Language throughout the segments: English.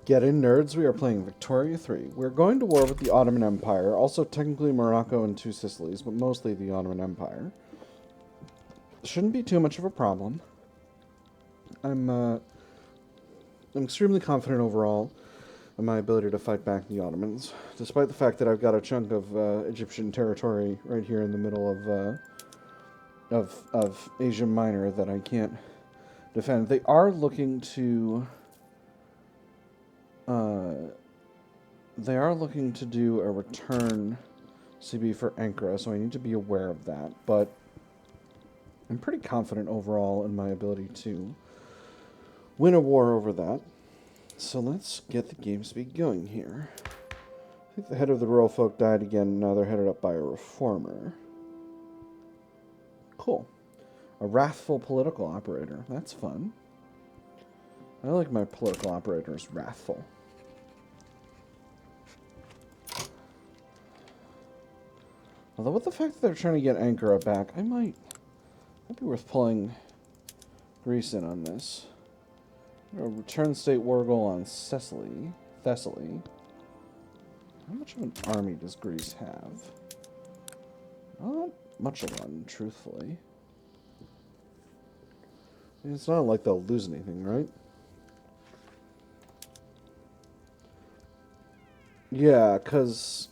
Get in, nerds. We are playing Victoria 3. We're going to war with the Ottoman Empire, also technically Morocco and two Sicilies, but mostly the Ottoman Empire. Shouldn't be too much of a problem. I'm extremely confident overall in my ability to fight back the Ottomans, despite the fact that I've got a chunk of Egyptian territory right here in the middle of Asia Minor that I can't defend. They are looking to do a return CB for Ankara, so I need to be aware of that. But I'm pretty confident overall in my ability to win a war over that. So let's get the game speed going here. I think the head of the royal folk died again. Now they're headed up by a reformer. Cool. A wrathful political operator. That's fun. I like my political operators wrathful. Although with the fact that they're trying to get Ankara back, might be worth pulling Greece in on this. Return state war goal on Thessaly. How much of an army does Greece have? Not much of one, truthfully. It's not like they'll lose anything, right? Yeah, because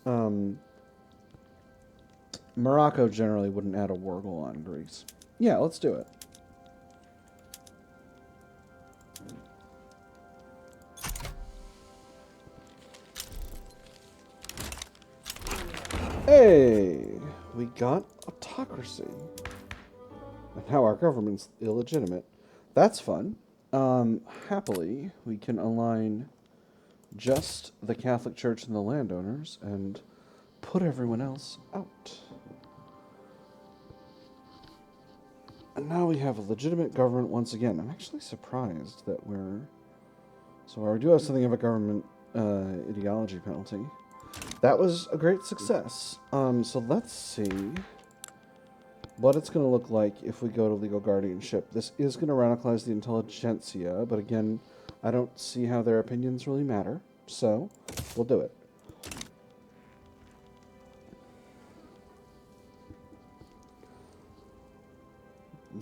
Morocco generally wouldn't add a war goal on Greece. Yeah, let's do it. Hey! We got autocracy. And now our government's illegitimate. That's fun. Happily, we can align just the Catholic Church and the landowners and put everyone else out. And now we have a legitimate government once again. I'm actually surprised that we're... So we do have something of a government ideology penalty. That was a great success. So let's see what it's going to look like if we go to legal guardianship. This is going to radicalize the intelligentsia, but again, I don't see how their opinions really matter. So we'll do it.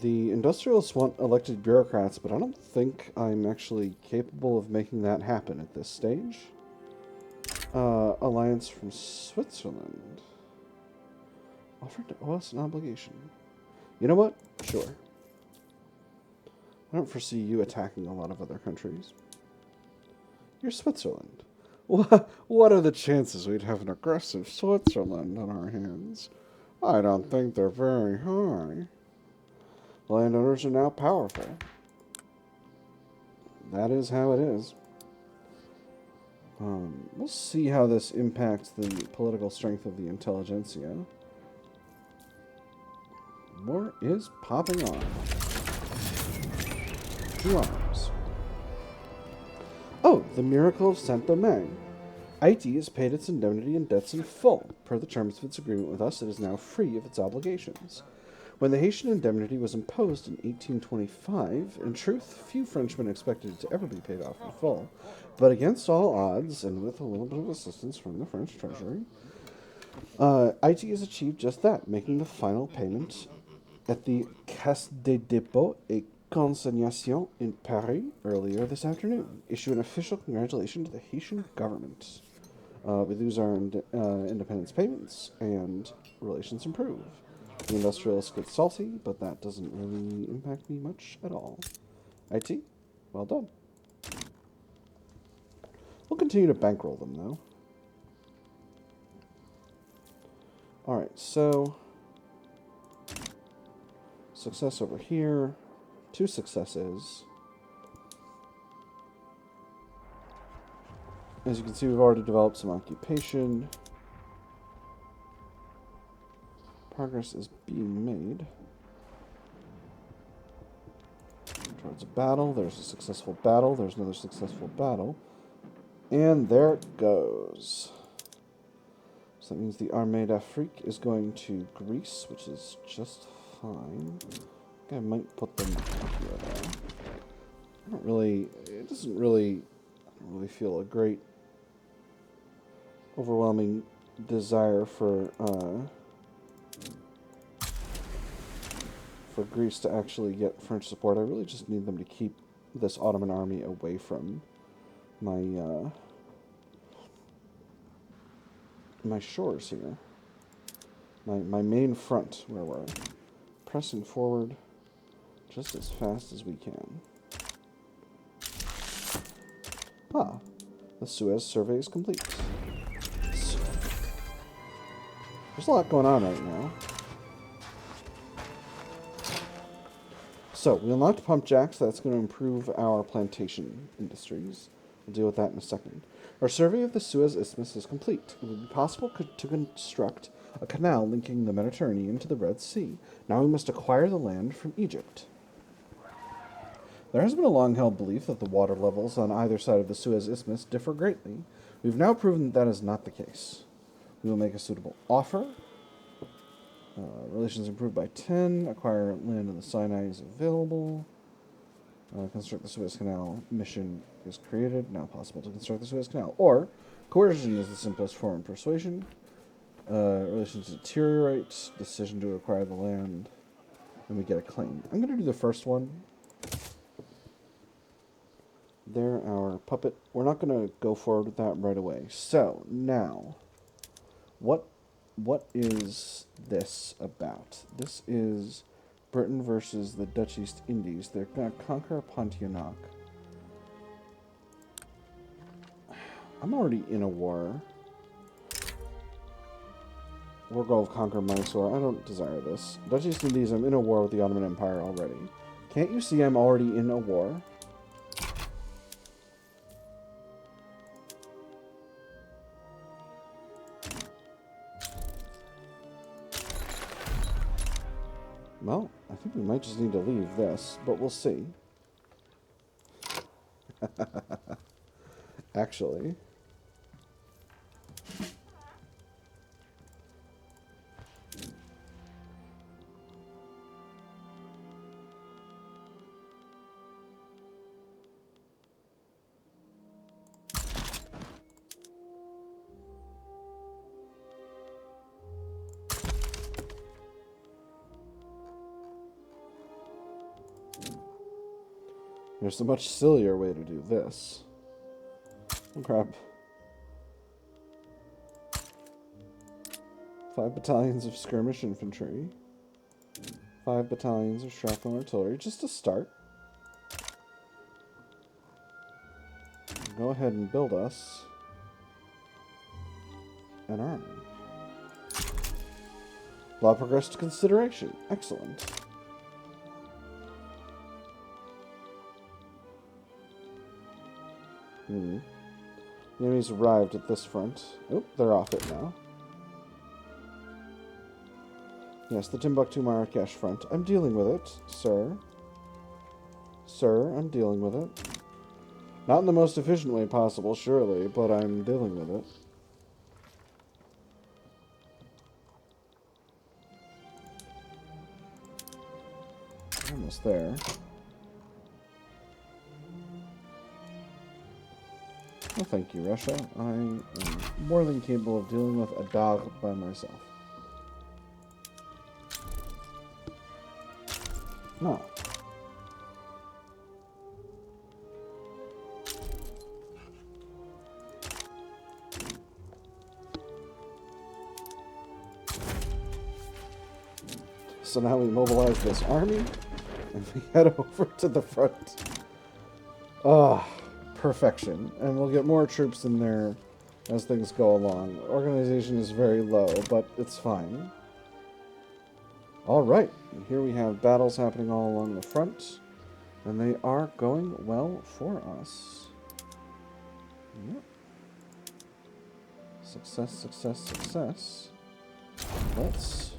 The industrialists want elected bureaucrats, but I don't think I'm actually capable of making that happen at this stage. Alliance from Switzerland. Offered to owe us an obligation. You know what? Sure. I don't foresee you attacking a lot of other countries. You're Switzerland. What are the chances we'd have an aggressive Switzerland on our hands? I don't think they're very high. Landowners are now powerful. That is how it is. We'll see how this impacts the political strength of the intelligentsia. War is popping on. 2 arms. Oh, the miracle of Saint-Domingue. Haiti has paid its indemnity and debts in full. Per the terms of its agreement with us, it is now free of its obligations. When the Haitian indemnity was imposed in 1825, in truth, few Frenchmen expected it to ever be paid off in full. But against all odds, and with a little bit of assistance from the French treasury, Haiti has achieved just that, making the final payment at the Caisse des Dépôts et Consignations in Paris earlier this afternoon. Issue an official congratulation to the Haitian government. We lose our independence payments, and relations improve. The industrialists get salty, but that doesn't really impact me much at all. IT, well done. We'll continue to bankroll them, though. Alright, so... Success over here. 2 successes. As you can see, we've already developed some occupation. Progress is being made towards a battle. There's a successful battle. There's another successful battle. And there it goes. So that means the Armée d'Afrique is going to Greece, which is just fine. I think I might put them here, though. It doesn't really really feel a great, overwhelming desire for Greece to actually get French support. I really just need them to keep this Ottoman army away from my my shores here. My main front, where we're pressing forward just as fast as we can. Ah, the Suez survey is complete. So, there's a lot going on right now. So, we unlocked pump jacks. That's going to improve our plantation industries. We'll deal with that in a second. Our survey of the Suez Isthmus is complete. It would be possible to construct a canal linking the Mediterranean to the Red Sea. Now we must acquire the land from Egypt. There has been a long-held belief that the water levels on either side of the Suez Isthmus differ greatly. We've now proven that is not the case. We will make a suitable offer. Relations improved by 10. Acquire land in the Sinai is available. Construct the Suez Canal mission is created. Now possible to construct the Suez Canal. Or, coercion is the simplest form of persuasion. Relations deteriorate. Decision to acquire the land. And we get a claim. I'm going to do the first one. They're our puppet. We're not going to go forward with that right away. So, now, what is this about? This is Britain versus the Dutch East Indies. They're going to conquer Pontianak. I'm already in a war. War goal of conquer Mysore. I don't desire this. Dutch East Indies, I'm in a war with the Ottoman Empire already. Can't you see I'm already in a war? Well, I think we might just need to leave this, but we'll see. Actually. There's a much sillier way to do this. Oh, crap. 5 battalions of skirmish infantry. 5 battalions of shrapnel artillery, just to start. Go ahead and build us an army. Law progressed to consideration. Excellent. The enemies arrived at this front. Oh, they're off it now. Yes, the Timbuktu Marrakesh front. I'm dealing with it, sir. Sir, I'm dealing with it. Not in the most efficient way possible, surely, but I'm dealing with it. Almost there. Well, thank you, Russia. I am more than capable of dealing with a dog by myself. No. So now we mobilize this army, and we head over to the front. Ah. Perfection, and we'll get more troops in there as things go along. Organization is very low, but it's fine. Alright, here we have battles happening all along the front, and they are going well for us. Yep. Success, success, success. Let's...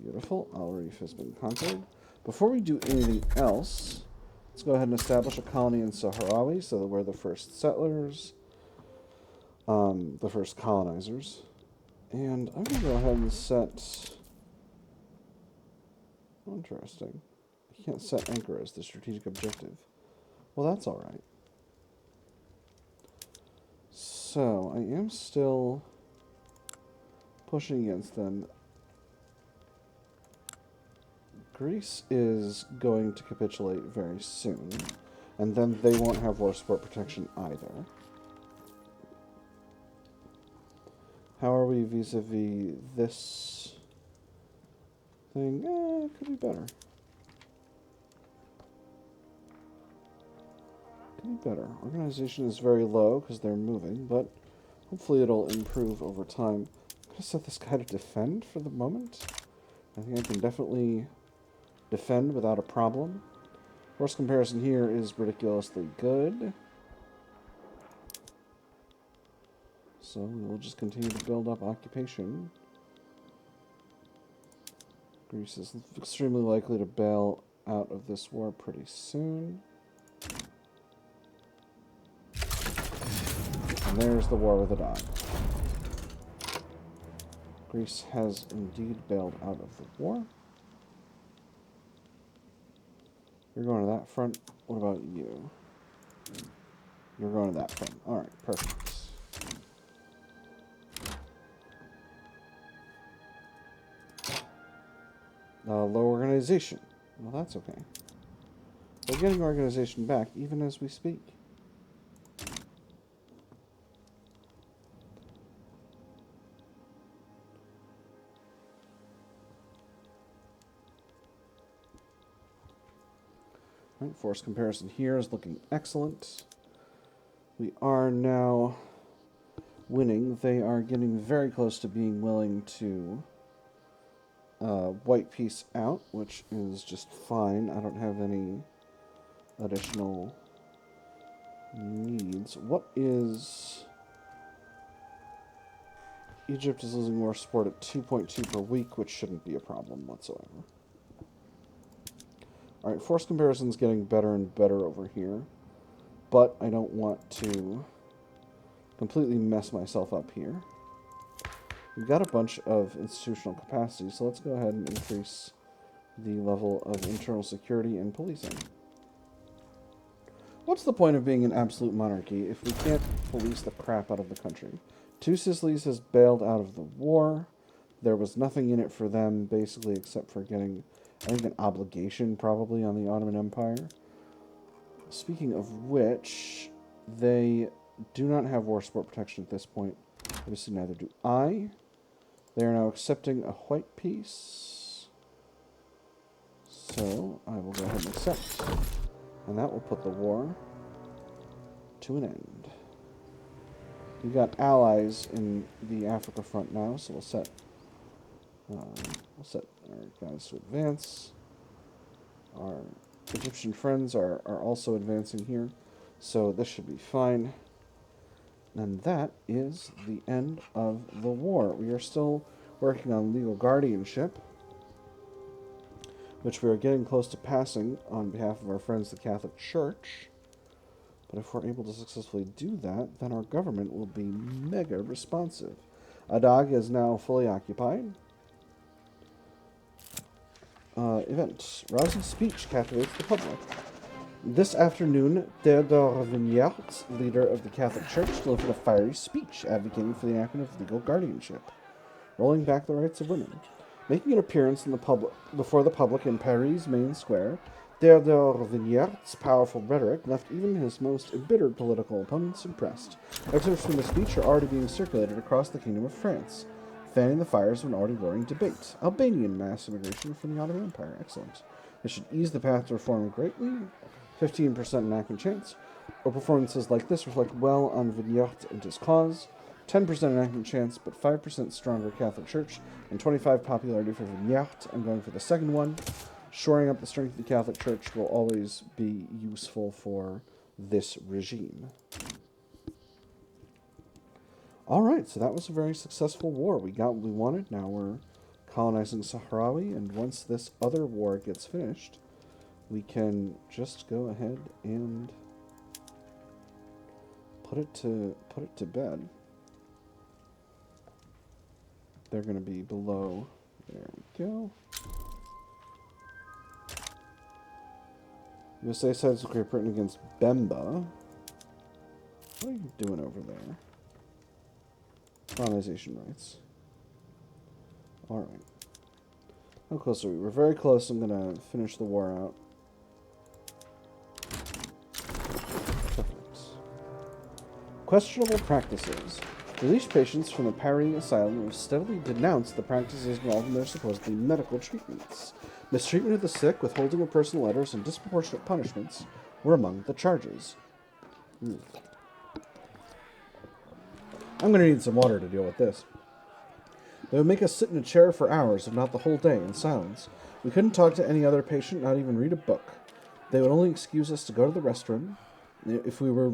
Beautiful. Al Reef has been conquered. Before we do anything else... Let's go ahead and establish a colony in Sahrawi so that we're the first settlers, the first colonizers. And I'm going to go ahead and set... Oh, interesting. I can't set anchor as the strategic objective. Well, that's alright. So, I am still pushing against them. Greece is going to capitulate very soon, and then they won't have war support protection either. How are we vis-a-vis this thing? It could be better. Could be better. Organization is very low because they're moving, but hopefully it'll improve over time. I'm going to set this guy to defend for the moment. I think I can definitely defend without a problem. Force comparison here is ridiculously good. So we will just continue to build up occupation. Greece is extremely likely to bail out of this war pretty soon. And there's the war with a dog. Greece has indeed bailed out of the war. You're going to that front. What about you? You're going to that front. Alright, perfect. Low organization. Well, that's okay. We're getting organization back even as we speak. Right, force comparison here is looking excellent. We are now winning. They are getting very close to being willing to white peace out, which is just fine. I don't have any additional needs. What is... Egypt is losing war support at 2.2 per week, which shouldn't be a problem whatsoever. Alright, force comparison is getting better and better over here, but I don't want to completely mess myself up here. We've got a bunch of institutional capacity, so let's go ahead and increase the level of internal security and policing. What's the point of being an absolute monarchy if we can't police the crap out of the country? Two Sicilies has bailed out of the war. There was nothing in it for them, basically, except for getting, I think, an obligation, probably, on the Ottoman Empire. Speaking of which, they do not have war support protection at this point. Obviously, neither do I. They are now accepting a white peace. So, I will go ahead and accept. And that will put the war to an end. We've got allies in the Africa front now, so we'll set our guys to advance. Our Egyptian friends are also advancing here, so this should be fine. And that is the end of the war. We are still working on legal guardianship, which we are getting close to passing on behalf of our friends, the Catholic Church. But if we're able to successfully do that, then our government will be mega responsive. Adag is now fully occupied. Event. Rousing speech captivates the public. This afternoon, Théodore Vignart, leader of the Catholic Church, delivered a fiery speech advocating for the enactment of legal guardianship, rolling back the rights of women. Making an appearance in before the public in Paris' main square, Théodore Vignart's powerful rhetoric left even his most embittered political opponents impressed. Excerpts from the speech are already being circulated across the Kingdom of France, fanning the fires of an already roaring debate. Albanian mass immigration from the Ottoman Empire. Excellent. This should ease the path to reform greatly. 15% enactment chance. Or performances like this reflect well on Vignart and his cause. 10% enactment chance, but 5% stronger Catholic Church, and 25 popularity for Vignart. I'm going for the second one. Shoring up the strength of the Catholic Church will always be useful for this regime. Alright, so that was a very successful war. We got what we wanted. Now we're colonizing Sahrawi, and once this other war gets finished, we can just go ahead and put it to bed. They're going to be below. There we go. USA sides of Great Britain against Bemba. What are you doing over there? colonization rights. Alright. How close are we? We're very close. I'm going to finish the war out. Perfect. Questionable practices. Released patients from the Paris asylum have steadily denounced the practices involved in their supposedly medical treatments. Mistreatment of the sick, withholding of personal letters, and disproportionate punishments were among the charges. I'm going to need some water to deal with this. They would make us sit in a chair for hours, if not the whole day, in silence. We couldn't talk to any other patient, not even read a book. They would only excuse us to go to the restroom if we were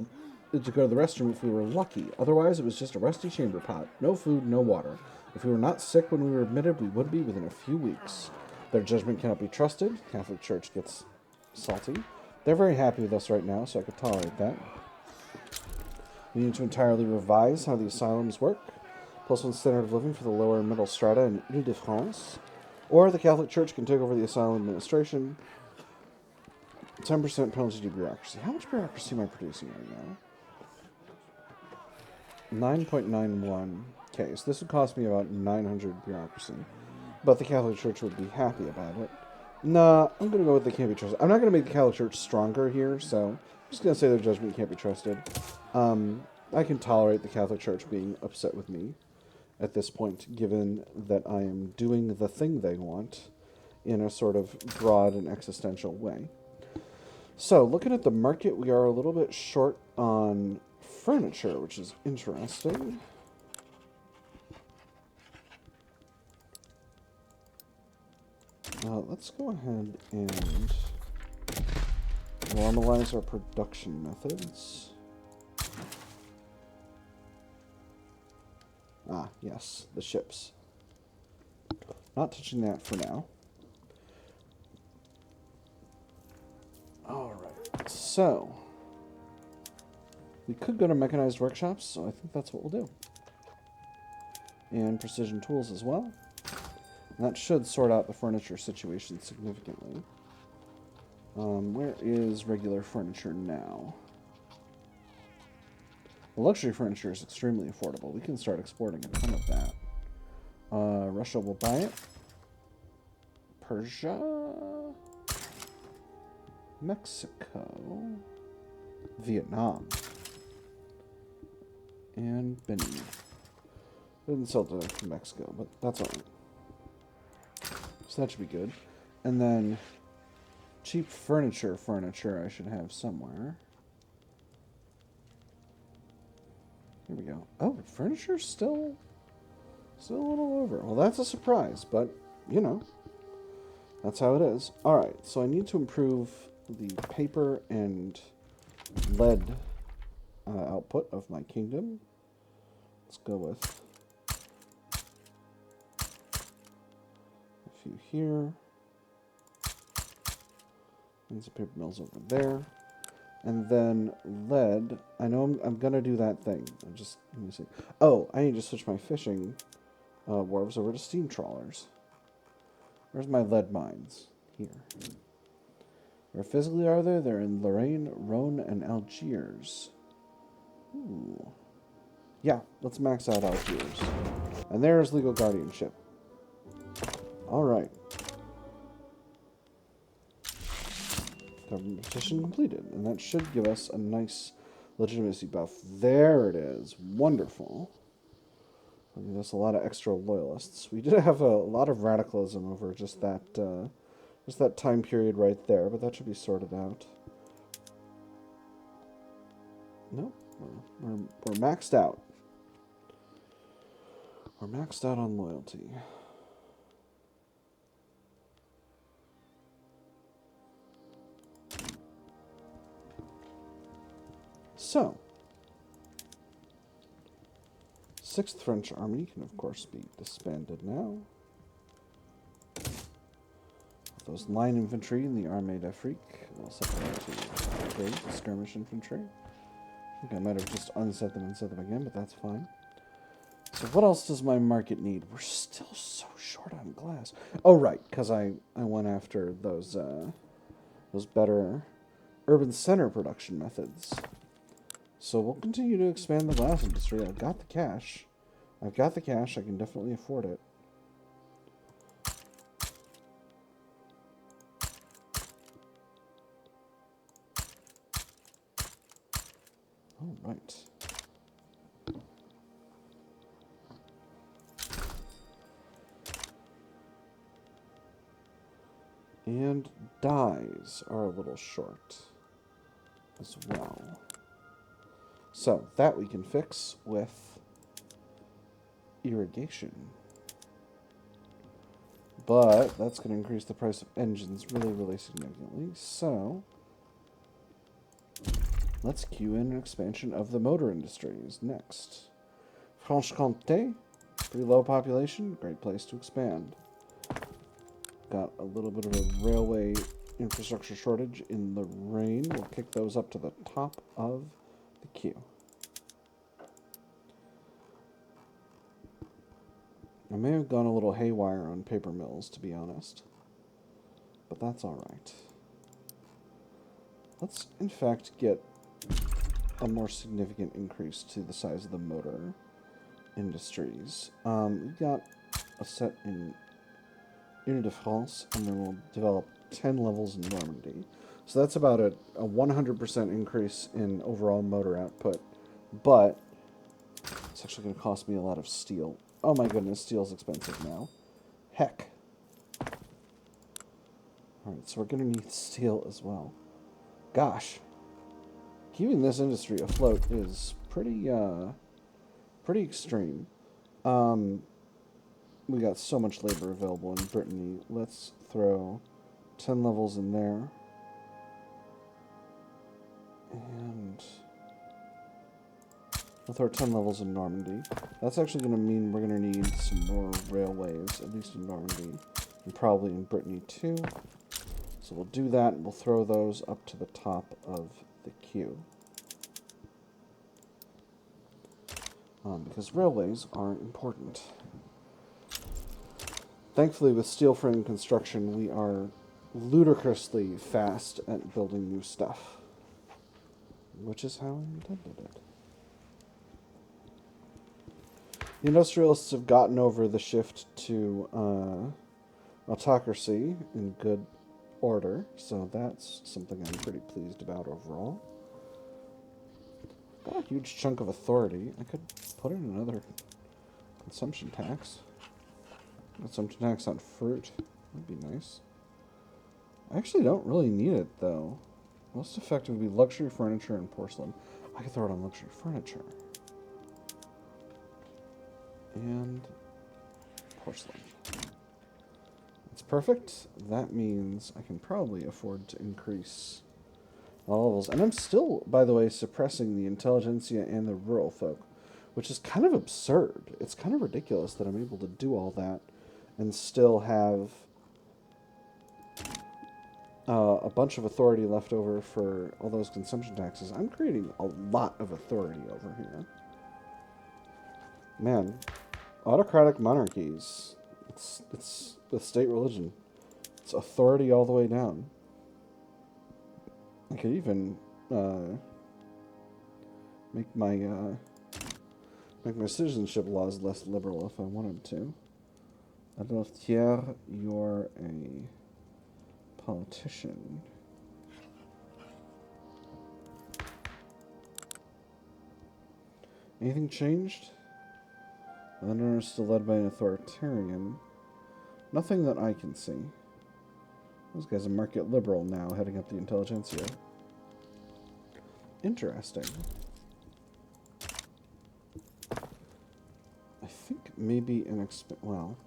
lucky. Otherwise, it was just a rusty chamber pot. No food, no water. If we were not sick when we were admitted, we would be within a few weeks. Their judgment cannot be trusted. Catholic Church gets salty. They're very happy with us right now, so I could tolerate that. We need to entirely revise how the asylums work. Plus one standard of living for the lower and middle strata in Ile-de-France. Or the Catholic Church can take over the asylum administration. 10% penalty to bureaucracy. How much bureaucracy am I producing right now? 9.91. Okay, so this would cost me about 900 bureaucracy. But the Catholic Church would be happy about it. Nah, I'm going to go with the can't be trusted. I'm not going to make the Catholic Church stronger here, so I'm just going to say their judgment can't be trusted. I can tolerate the Catholic Church being upset with me at this point, given that I am doing the thing they want in a sort of broad and existential way. So, looking at the market, we are a little bit short on furniture, which is interesting. Let's go ahead and normalize our production methods. Ah, yes, the ships. Not touching that for now. Alright, so we could go to mechanized workshops, so I think that's what we'll do. And precision tools as well. And that should sort out the furniture situation significantly. Where is regular furniture now? The luxury furniture is extremely affordable. We can start exporting a ton of that. Russia will buy it. Persia. Mexico. Vietnam. And Benin. Didn't sell to Mexico, but that's alright. So that should be good. And then cheap furniture I should have somewhere. Here we go. Oh, furniture's still a little over. Well, that's a surprise, but, you know, that's how it is. Alright, so I need to improve the paper and lead output of my kingdom. Let's go with a few here. And some paper mills over there. And then lead. I know I'm going to do that thing. Let me see. Oh, I need to switch my fishing wharves over to steam trawlers. Where's my lead mines? Here. Where physically are they? They're in Lorraine, Rhone, and Algiers. Ooh. Yeah, let's max out Algiers. And there's legal guardianship. Alright. Government petition completed. And that should give us a nice legitimacy buff. There it is. Wonderful. Give us a lot of extra loyalists. We did have a lot of radicalism over just that time period right there, but that should be sorted out. Nope. We're maxed out. We're maxed out on loyalty. So, 6th French Army can, of course, be disbanded now. Those line infantry in the Armée d'Afrique will separate to brigade skirmish infantry. I think I might have just unset them and set them again, but that's fine. So what else does my market need? We're still so short on glass. Oh, right, because I went after those better urban center production methods. So we'll continue to expand the glass industry. I've got the cash. I've got the cash. I can definitely afford it. All right. And dyes are a little short as well. So that we can fix with irrigation. But that's going to increase the price of engines really, really significantly. So let's cue in an expansion of the motor industries next. Franche-Comté, pretty low population, great place to expand. Got a little bit of a railway infrastructure shortage in the Rhine. We'll kick those up to the top of the queue. I may have gone a little haywire on paper mills, to be honest. But that's alright. Let's, in fact, get a more significant increase to the size of the motor industries. We've got a set in Ile de France, and then we'll develop 10 levels in Normandy. So that's about a 100% increase in overall motor output, but it's actually going to cost me a lot of steel. Oh my goodness, steel's expensive now. Heck. Alright, so we're going to need steel as well. Gosh. Keeping this industry afloat is pretty extreme. We got so much labor available in Brittany. Let's throw 10 levels in there. And we'll throw 10 levels in Normandy. That's actually going to mean we're going to need some more railways, at least in Normandy, and probably in Brittany too. So we'll do that, and we'll throw those up to the top of the queue. Because railways are important. Thankfully, with steel frame construction, we are ludicrously fast at building new stuff. Which is how I intended it. The industrialists have gotten over the shift to autocracy in good order, so that's something I'm pretty pleased about overall. Got a huge chunk of authority. I could put in another consumption tax. Consumption tax on fruit. That'd be nice. I actually don't really need it, though. Most effective would be luxury furniture and porcelain. I could throw it on luxury furniture. And porcelain. That's perfect. That means I can probably afford to increase all levels. And I'm still, by the way, suppressing the intelligentsia and the rural folk, which is kind of absurd. It's kind of ridiculous that I'm able to do all that and still have a bunch of authority left over for all those consumption taxes. I'm creating a lot of authority over here. Man, autocratic monarchies, it's the state religion. It's authority all the way down. I could even make my citizenship laws less liberal if I wanted to. Adolphe, you're a politician. Anything changed? The London are still led by an authoritarian. Nothing that I can see. This guy's a market liberal now, heading up the intelligentsia. Interesting. I think maybe well,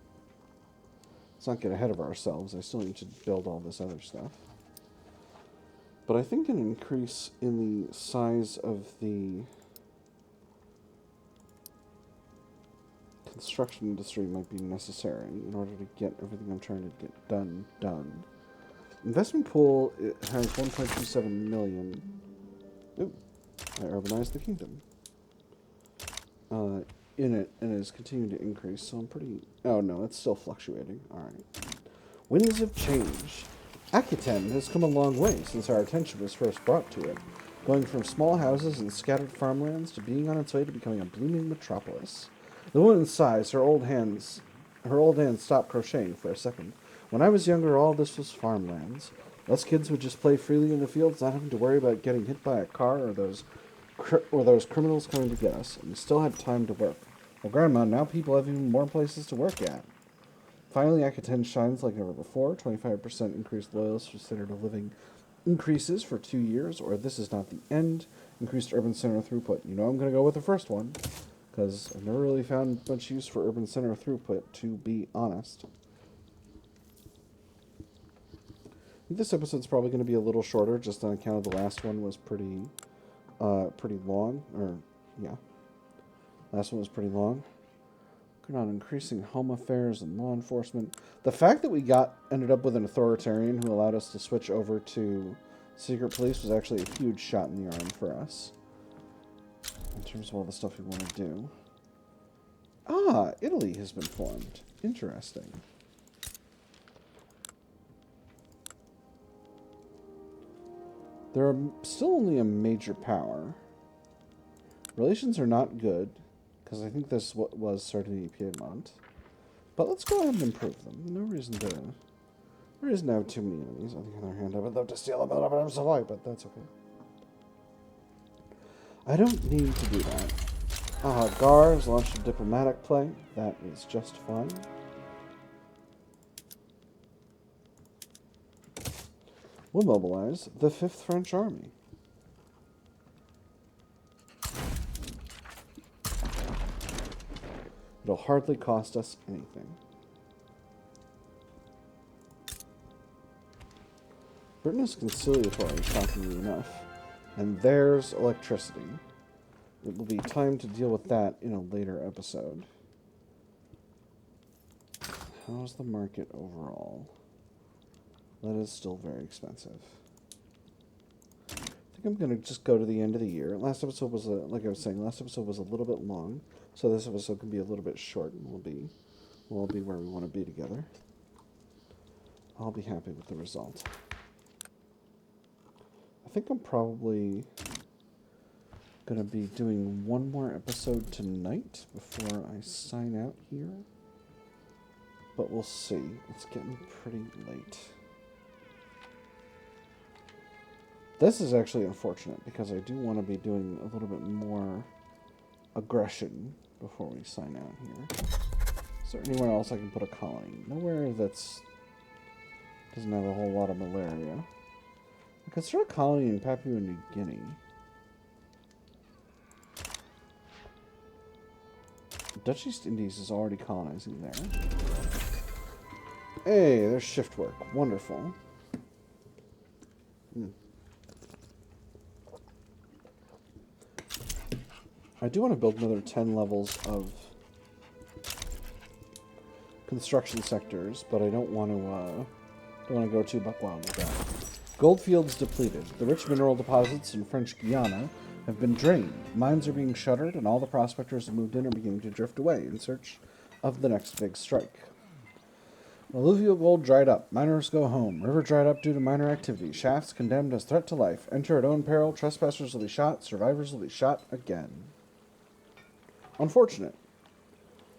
let's not get ahead of ourselves. I still need to build all this other stuff. But I think an increase in the size of the construction industry might be necessary in order to get everything I'm trying to get done. Investment pool, it has 1.27 million. Ooh, I urbanized the kingdom. In it, and it is continuing to increase, so I'm pretty... Oh, no, it's still fluctuating. Alright. Winds of change. Aquitaine has come a long way since our attention was first brought to it, going from small houses and scattered farmlands to being on its way to becoming a blooming metropolis. The woman sighs. Her old hands stop crocheting for a second. When I was younger, all this was farmlands. Us kids would just play freely in the fields, not having to worry about getting hit by a car or those criminals coming to get us. And we still had time to work. Well, Grandma, now people have even more places to work at. Finally, Act 10 shines like never before. 25% increased loyalists for standard of living increases for 2 years, or this is not the end. Increased urban center throughput. You know I'm going to go with the first one, because I've never really found much use for urban center throughput, to be honest. I think this episode's probably going to be a little shorter, just on account of the last one was pretty long. Last one was pretty long. Working on increasing home affairs and law enforcement. The fact that ended up with an authoritarian who allowed us to switch over to secret police was actually a huge shot in the arm for us. In terms of all the stuff we want to do. Ah, Italy has been formed. Interesting. They're still only a major power. Relations are not good, because I think this was Sardinia Piedmont. But let's go ahead and improve them. No reason to have too many enemies. On the other hand, I would love to steal a bit of it, Savoy, but that's okay. I don't need to do that. Gar has launched a diplomatic play. That is just fine. We'll mobilize the 5th French Army. It'll hardly cost us anything. Britain is conciliatory, shockingly enough. And there's electricity. It will be time to deal with that in a later episode. How's the market overall? That is still very expensive. I think I'm going to just go to the end of the year. Last episode was, like I was saying, last episode was a little bit long. So this episode can be a little bit short, and we'll be where we want to be together. I'll be happy with the result. I think I'm probably going to be doing one more episode tonight before I sign out here. But we'll see. It's getting pretty late. This is actually unfortunate because I do want to be doing a little bit more aggression before we sign out here. Is there anywhere else I can put a colony? Nowhere that's doesn't have a whole lot of malaria. I could start a colony in Papua New Guinea. Dutch East Indies is already colonizing there. Hey, there's shift work. Wonderful. I do want to build another 10 levels of construction sectors, but I don't want to go too buck wild with that. Goldfields depleted. The rich mineral deposits in French Guiana have been drained. Mines are being shuttered, and all the prospectors who moved in are beginning to drift away in search of the next big strike. Alluvial gold dried up. Miners go home. River dried up due to miner activity. Shafts condemned as threat to life. Enter at own peril. Trespassers will be shot. Survivors will be shot again. Unfortunate.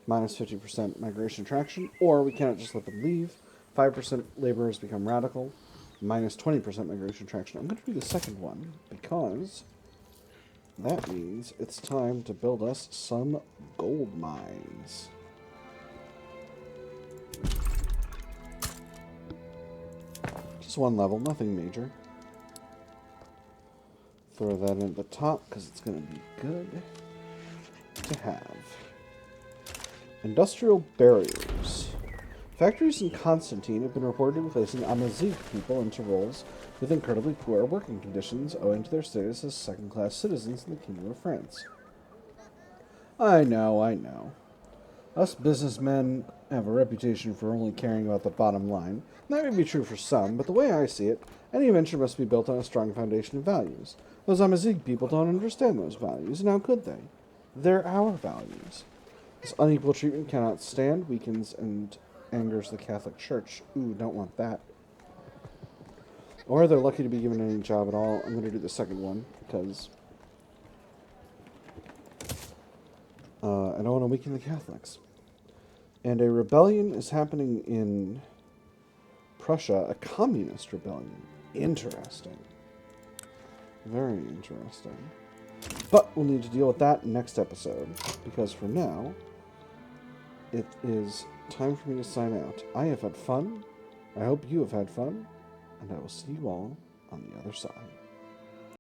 Minus 50% migration traction, or we cannot just let them leave. 5% laborers become radical. Minus 20% migration traction. I'm going to do the second one, because that means it's time to build us some gold mines. Just one level, nothing major. Throw that in at the top, because it's going to be good to have. Industrial barriers. Factories in Constantine have been reported placing Amazigh people into roles with incredibly poor working conditions owing to their status as second-class citizens in the Kingdom of France. I know. Us businessmen have a reputation for only caring about the bottom line. That may be true for some, but the way I see it, any venture must be built on a strong foundation of values. Those Amazigh people don't understand those values, and how could they? They're our values. This unequal treatment cannot stand, weakens, and angers the Catholic Church. Ooh, don't want that. Or they're lucky to be given any job at all. I'm going to do the second one, because I don't want to weaken the Catholics. And a rebellion is happening in Prussia, a communist rebellion. Interesting. Very interesting. But we'll need to deal with that next episode, because for now, it is time for me to sign out. I have had fun. I hope you have had fun, and I will see you all on the other side.